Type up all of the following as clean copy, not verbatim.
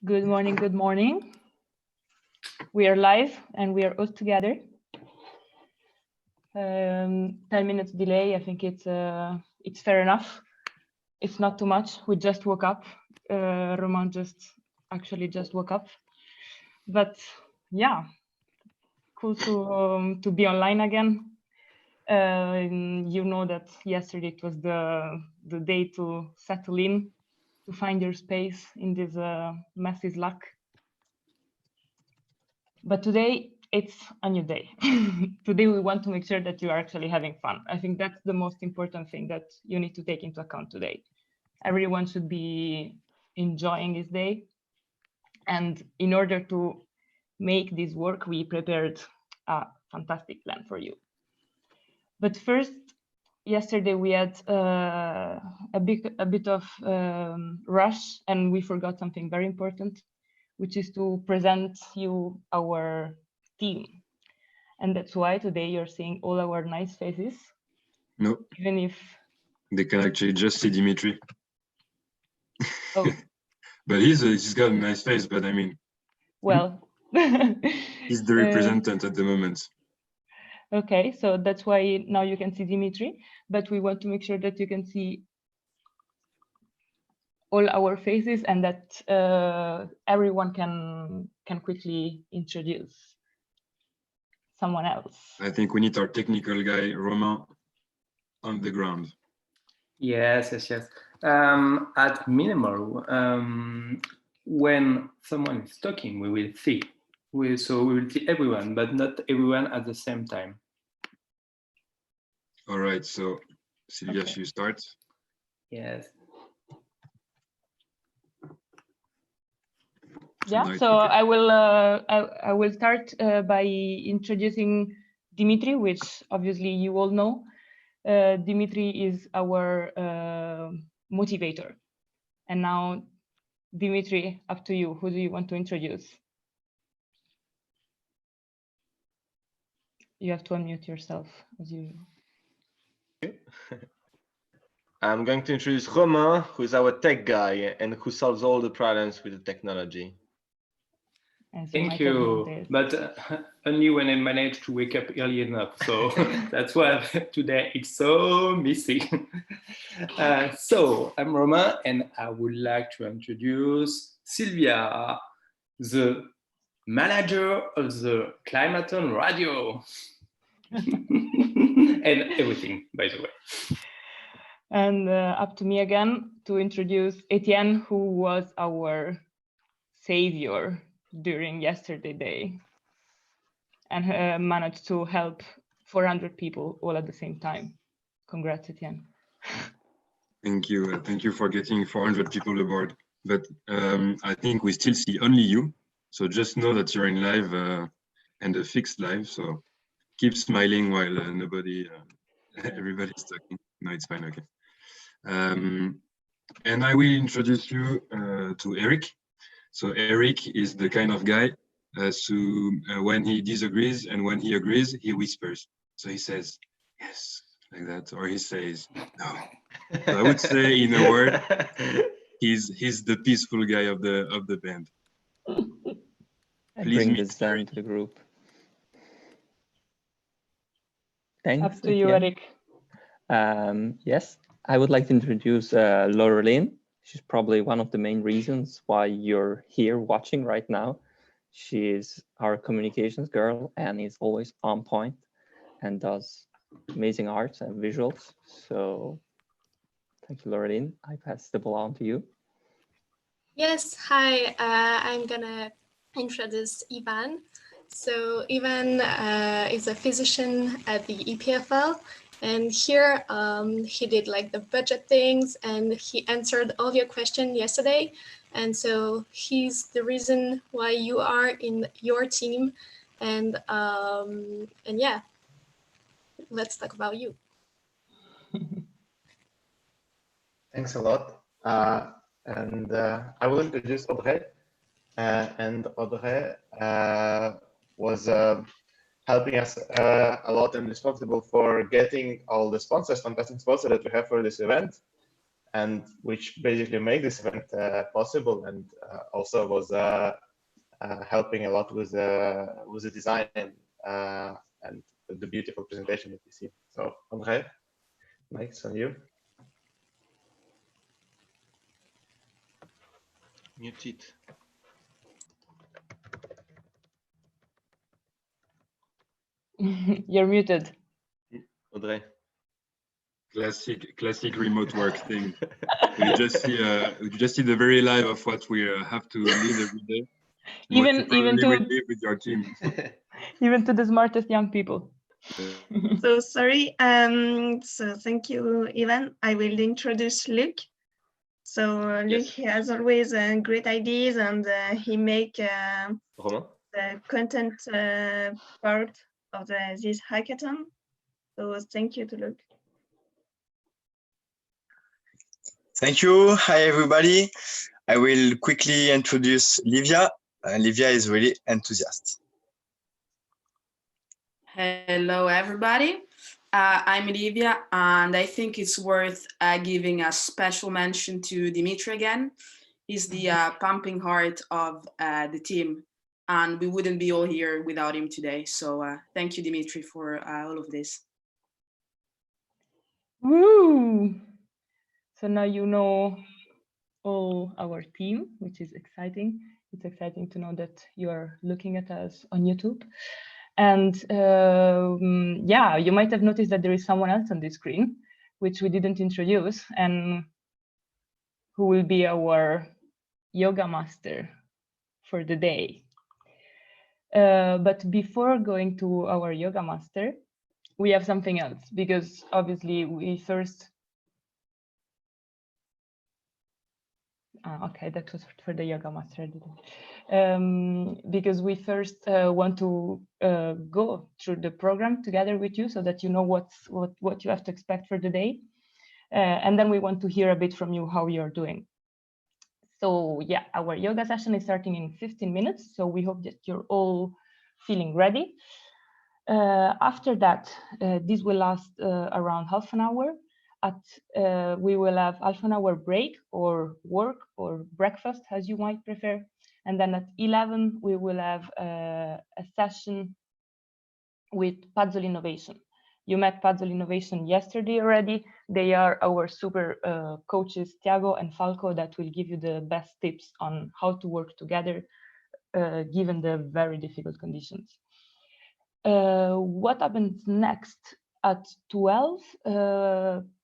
Good morning, good morning. We are live and we are all together. 10 minutes delay, I think it's fair enough. It's not too much. We just woke up. Roman just woke up. But yeah, cool to be online again. You know that yesterday it was the day to settle in, to find your space in this messy Slack. But today it's a new day. Today we want to make sure that you are actually having fun. I think that's the most important thing that you need to take into account today. Everyone should be enjoying this day. And in order to make this work, we prepared a fantastic plan for you. But first, yesterday we had a bit of rush and we forgot something very important, which is to present you our team. And that's why today you're seeing all our nice faces. No. Even if they can actually just see Dimitri. Oh. But he's got a nice face, but I mean, well, he's the representative at the moment. Okay, so that's why now you can see Dimitri, but we want to make sure that you can see all our faces and that everyone can quickly introduce someone else. I think we need our technical guy, Romain, on the ground. Yes. At minimal, when someone is talking, we will see. We will see everyone, but not everyone at the same time. All right, so Sylvia, Okay. you start. Yes. Yeah, so I will start by introducing Dimitri, which obviously you all know. Dimitri is our motivator. And now, Dimitri, up to you. Who do you want to introduce? You have to unmute yourself as usual. I'm going to introduce Romain, who is our tech guy and who solves all the problems with the technology. Thank you, but only when I manage to wake up early enough. So that's why today it's so messy. So I'm Romain, and I would like to introduce Sylvia, the manager of the Climathon radio. And everything, by the way. And up to me again to introduce Etienne, who was our savior during yesterday day and managed to help 400 people all at the same time. Congrats, Etienne. Thank you. Thank you for getting 400 people aboard. But I think we still see only you. So just know that you're in live and a fixed live. So keep smiling while everybody's talking. No, it's fine. Okay. And I will introduce you to Eric. So Eric is the kind of guy when he disagrees and when he agrees, he whispers. So he says, yes, like that, or he says, no. So I would say, in a word, he's the peaceful guy of the band. I bring this down to the group. Thanks. Up to you, Eric. Yes, I would like to introduce Laureline. She's probably one of the main reasons why you're here watching right now. She is our communications girl and is always on point and does amazing arts and visuals. So thank you, Laureline. I pass the ball on to you. Yes, hi, I'm gonna introduce Ivan. So Ivan is a physician at the EPFL. And here he did like the budget things and he answered all your questions yesterday. And so he's the reason why you are in your team. And yeah, let's talk about you. Thanks a lot. And I will introduce Audrey. And Audrey was helping us a lot and responsible for getting all the sponsors, fantastic sponsors that we have for this event. and which basically made this event possible, and also was helping a lot with the design and the beautiful presentation that you see. So André, mic's on you. Mute it. You're muted. Audrey. Classic remote work thing. You just see the very live of what we have to lead every day. Even to live with your team. even to the smartest young people. So sorry. So thank you, Ivan. I will introduce Luc. So Luc, he has always great ideas, and he make Romain. the content part of this hackathon. So thank you to Luc. Thank you. Hi, everybody. I will quickly introduce Livia. Livia is really enthusiastic. Hello, everybody. I'm Livia, and I think it's worth giving a special mention to Dimitri again. He's the pumping heart of the team, and we wouldn't be all here without him today. So thank you, Dimitri, for all of this. Woo! So now you know all our team, which is exciting. It's exciting to know that you are looking at us on YouTube. And yeah, you might have noticed that there is someone else on the screen, which we didn't introduce, and who will be our yoga master for the day. But before going to our yoga master, we have something else, because obviously we first okay, that was for the yoga master. Because we first want to go through the program together with you, so that you know what you have to expect for the day, and then we want to hear a bit from you how you're doing. So yeah, our yoga session is starting in 15 minutes, so we hope that you're all feeling ready. After that, this will last around half an hour. We will have half an hour break, or work, or breakfast, as you might prefer. And then at 11, we will have a session with Puzzle Innovation. You met Puzzle Innovation yesterday already. They are our super coaches, Thiago and Falco, that will give you the best tips on how to work together, given the very difficult conditions. What happens next? At 12,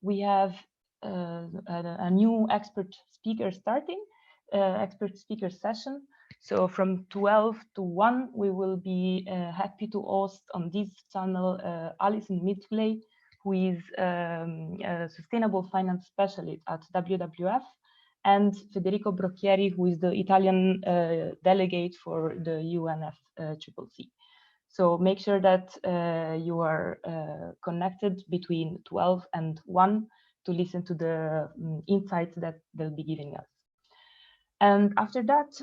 we have a new expert speaker starting, expert speaker session. So from 12 to 1, we will be happy to host on this channel Alison Midgley, who is a sustainable finance specialist at WWF, and Federico Brocchieri, who is the Italian delegate for the UNFCCC. So make sure that you are connected between 12 and 1 to listen to the insights that they'll be giving us. And after that,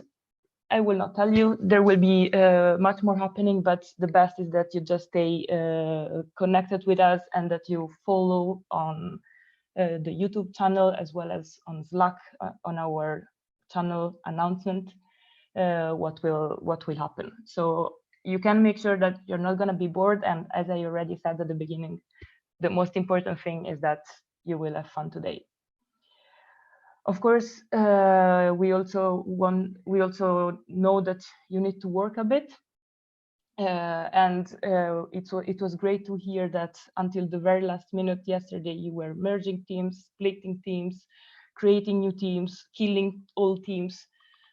I will not tell you, there will be much more happening, but the best is that you just stay connected with us, and that you follow on the YouTube channel, as well as on Slack on our channel announcement, what will happen. So you can make sure that you're not going to be bored. And as I already said at the beginning, the most important thing is that you will have fun today. Of course, we also know that you need to work a bit. It was great to hear that until the very last minute yesterday, you were merging teams, splitting teams, creating new teams, killing old teams.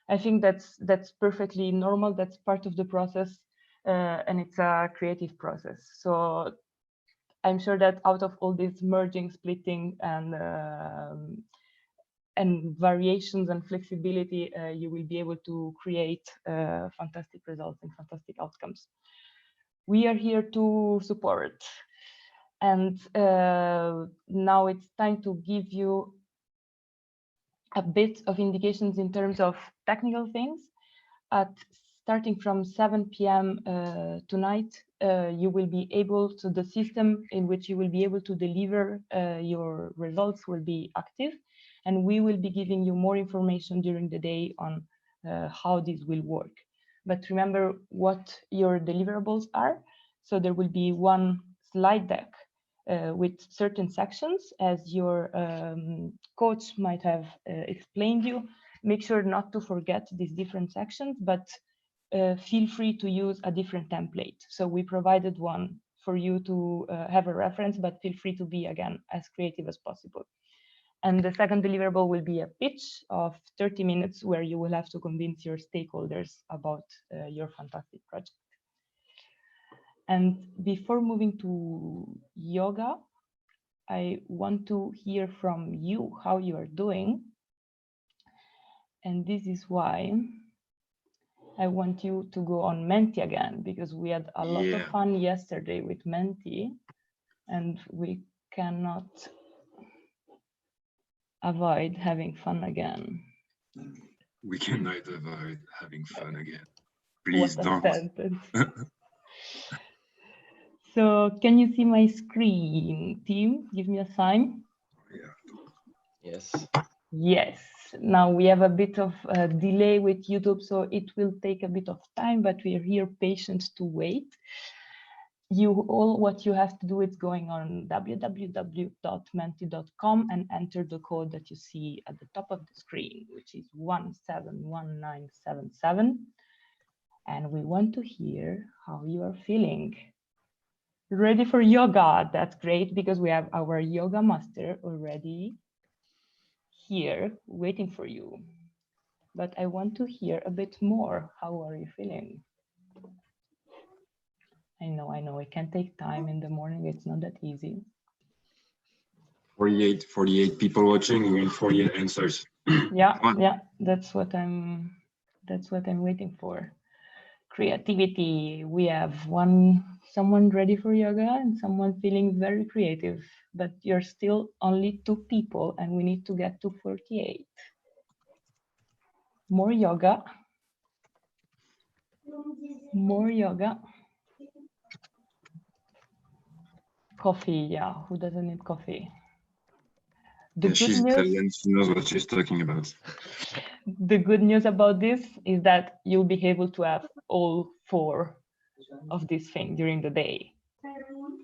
I think that's perfectly normal. That's part of the process. And it's a creative process. So I'm sure that out of all this merging, splitting, and variations and flexibility, you will be able to create fantastic results and fantastic outcomes. We are here to support. And now it's time to give you a bit of indications in terms of technical things. Starting from 7 p.m. Tonight, you will be able to, the system in which you will be able to deliver your results will be active. And we will be giving you more information during the day on how this will work. But remember what your deliverables are. So there will be one slide deck with certain sections, as your coach might have explained you. Make sure not to forget these different sections, but feel free to use a different template. So we provided one for you to have a reference, but feel free to be, again, as creative as possible. And the second deliverable will be a pitch of 30 minutes where you will have to convince your stakeholders about your fantastic project. And before moving to yoga, I want to hear from you how you are doing. And this is why I want you to go on Menti again, because we had a lot of fun yesterday with Menti, and we cannot avoid having fun again. We cannot avoid having fun again. Please What a don't. sentence. So can you see my screen, team? Give me a sign. Yes. Yes. Now we have a bit of a delay with YouTube, so it will take a bit of time, but we are here patient to wait. You all, what you have to do is going on www.menti.com and enter the code that you see at the top of the screen, which is 171977. And we want to hear how you are feeling. Ready for yoga? That's great, because we have our yoga master already here waiting for you. But I want to hear a bit more. How are you feeling? I know, it can take time in the morning. It's not that easy. 48 people watching, we will 48 answers. Yeah, that's what I'm waiting for. Creativity. We have someone ready for yoga and someone feeling very creative, but you're still only 2 people and we need to get to 48. More yoga. More yoga. Coffee, yeah, who doesn't need coffee? She's Italian, she knows what she's talking about. The good news about this is that you'll be able to have all 4 of these things during the day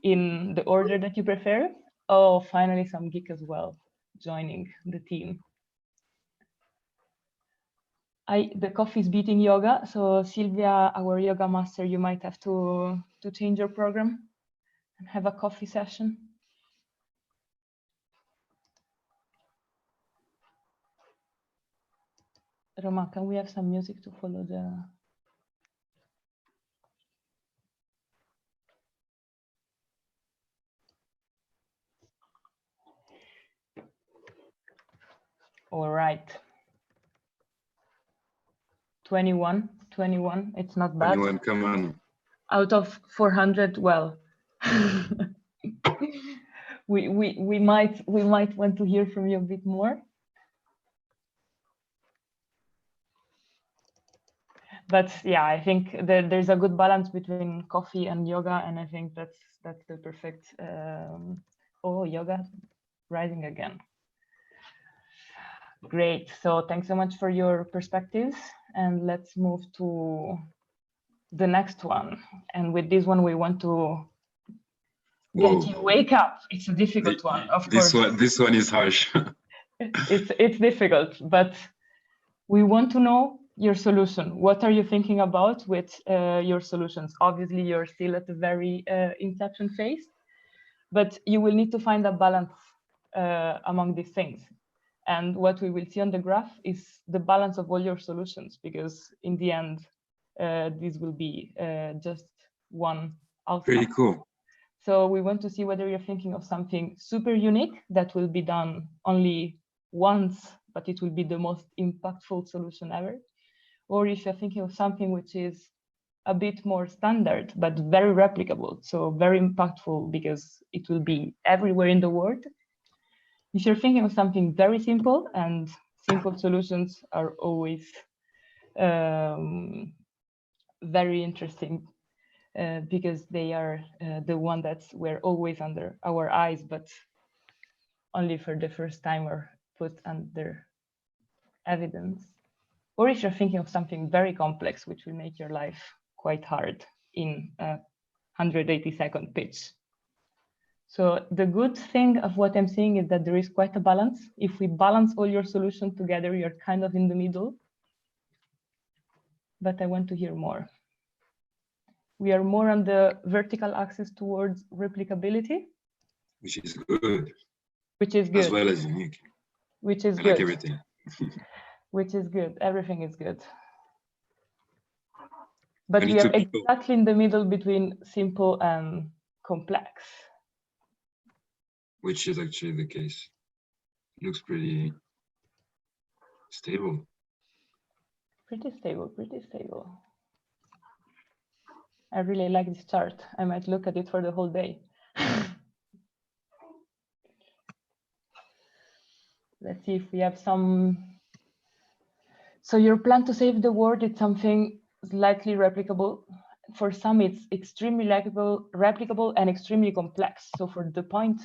in the order that you prefer. Oh, finally some geek as well joining the team. The coffee is beating yoga, so Silvia, our yoga master, you might have to change your program and have a coffee session. Roma, can we have some music to follow the... All right. 21, it's not bad. 21, come on. Out of 400, well, we might want to hear from you a bit more. But yeah, I think there's a good balance between coffee and yoga, and I think that's the perfect. Oh, yoga rising again. Great. So thanks so much for your perspectives, and let's move to the next one. And with this one, we want to get you wake up. It's a difficult one, of course. This one is harsh. It's difficult, but we want to know your solution. What are you thinking about with your solutions? Obviously, you're still at the very inception phase, but you will need to find a balance among these things. And what we will see on the graph is the balance of all your solutions, because in the end, this will be just one outcome. Pretty cool. So we want to see whether you're thinking of something super unique that will be done only once, but it will be the most impactful solution ever. Or if you're thinking of something which is a bit more standard, but very replicable, so very impactful because it will be everywhere in the world. If you're thinking of something very simple, and simple solutions are always very interesting because they are the one that we're always under our eyes, but only for the first time or put under evidence, or if you're thinking of something very complex, which will make your life quite hard in a 180-second pitch. So the good thing of what I'm saying is that there is quite a balance. If we balance all your solutions together, you're kind of in the middle. But I want to hear more. We are more on the vertical axis towards replicability. Which is good. Which is good. As well as unique. Which is I good. like everything. Which is good. Everything is good. But we are exactly in the middle between simple and complex. Which is actually the case. Looks pretty stable. Pretty stable, pretty stable. I really like this chart. I might look at it for the whole day. Let's see if we have some. So your plan to save the world is something slightly replicable. For some, it's extremely replicable and extremely complex. So for the point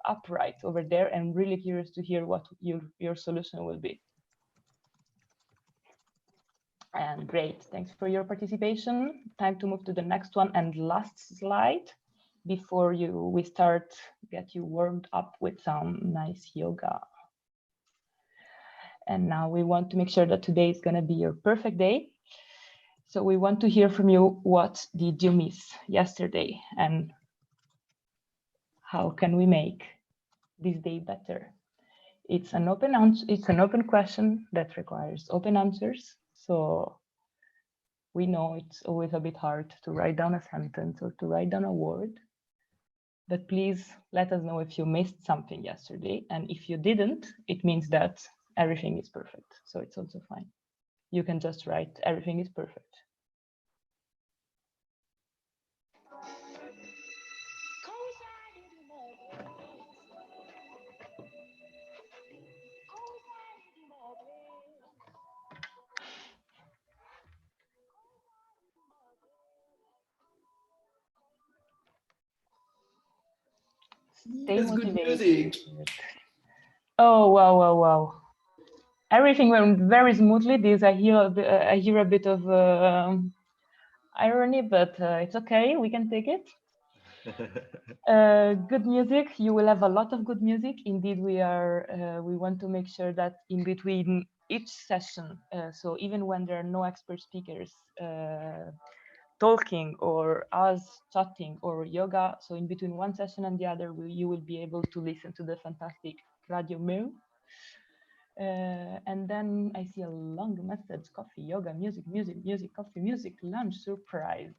upright over there, I'm really curious to hear what your solution will be. And great, thanks for your participation. Time to move to the next one and last slide before we start get you warmed up with some nice yoga. And now we want to make sure that today is going to be your perfect day. So we want to hear from you, what did you miss yesterday and how can we make this day better? It's an open question that requires open answers. So we know it's always a bit hard to write down a sentence or to write down a word. But please let us know if you missed something yesterday. And if you didn't, it means that everything is perfect. So it's also fine. You can just write everything is perfect. Stay motivated. Oh, wow, wow, wow. Everything went very smoothly. This I hear a bit of irony, but it's okay. We can take it. Good music. You will have a lot of good music. Indeed, we want to make sure that in between each session, so even when there are no expert speakers talking or us chatting or yoga, so in between one session and the other, you will be able to listen to the fantastic Radio Moo. And then I see a long message: coffee, yoga, music, music, music, coffee, music, lunch, surprise,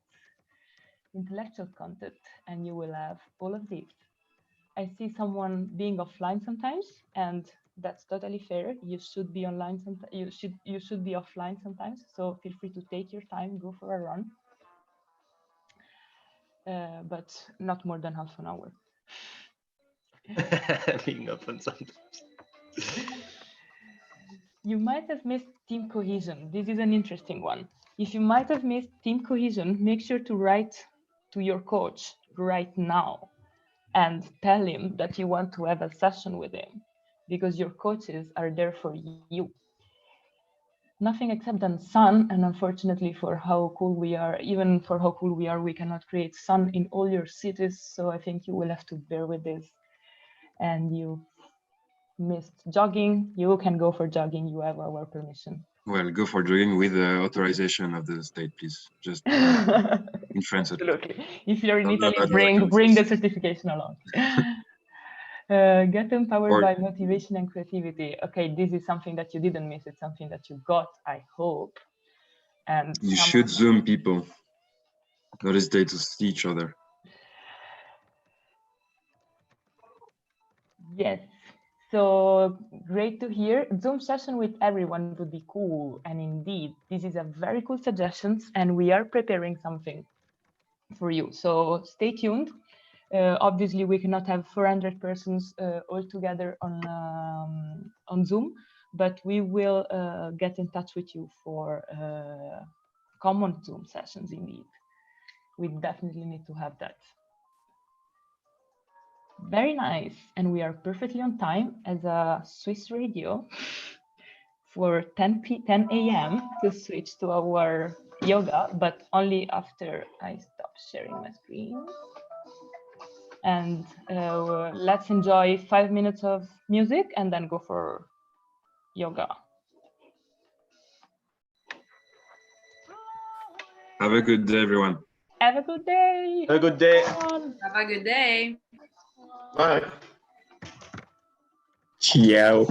intellectual content, and you will have all of these. I see someone being offline sometimes, and that's totally fair. You should be online sometimes. You should be offline sometimes. So feel free to take your time, go for a run, but not more than half an hour. Being open sometimes. You might have missed team cohesion. This is an interesting one. If you might have missed team cohesion, make sure to write to your coach right now and tell him that you want to have a session with him, because your coaches are there for you. Nothing except than sun, and unfortunately for how cool we are, even for how cool we are, we cannot create sun in all your cities. So I think you will have to bear with this. And you missed jogging, you can go for jogging, you have our permission. Well, go for jogging with the authorization of the state, please. Just in France. Absolutely. If you're in Italy, bring the certification along. Get empowered by motivation and creativity. Okay, this is something that you didn't miss. It's something that you got, I hope. And you should Zoom people. Not hesitate to see each other. Yes. So great to hear. Zoom session with everyone would be cool. And indeed, this is a very cool suggestion, and we are preparing something for you. So stay tuned. Obviously, we cannot have 400 persons all together on Zoom, but we will get in touch with you for common Zoom sessions. Indeed, we definitely need to have that. Very nice. And we are perfectly on time as a Swiss radio for 10 a.m. to switch to our yoga, but only after I stop sharing my screen. And let's enjoy 5 minutes of music and then go for yoga. Have a good day, everyone. Have a good day. Have a good day. Have a good day. Bye. Ciao.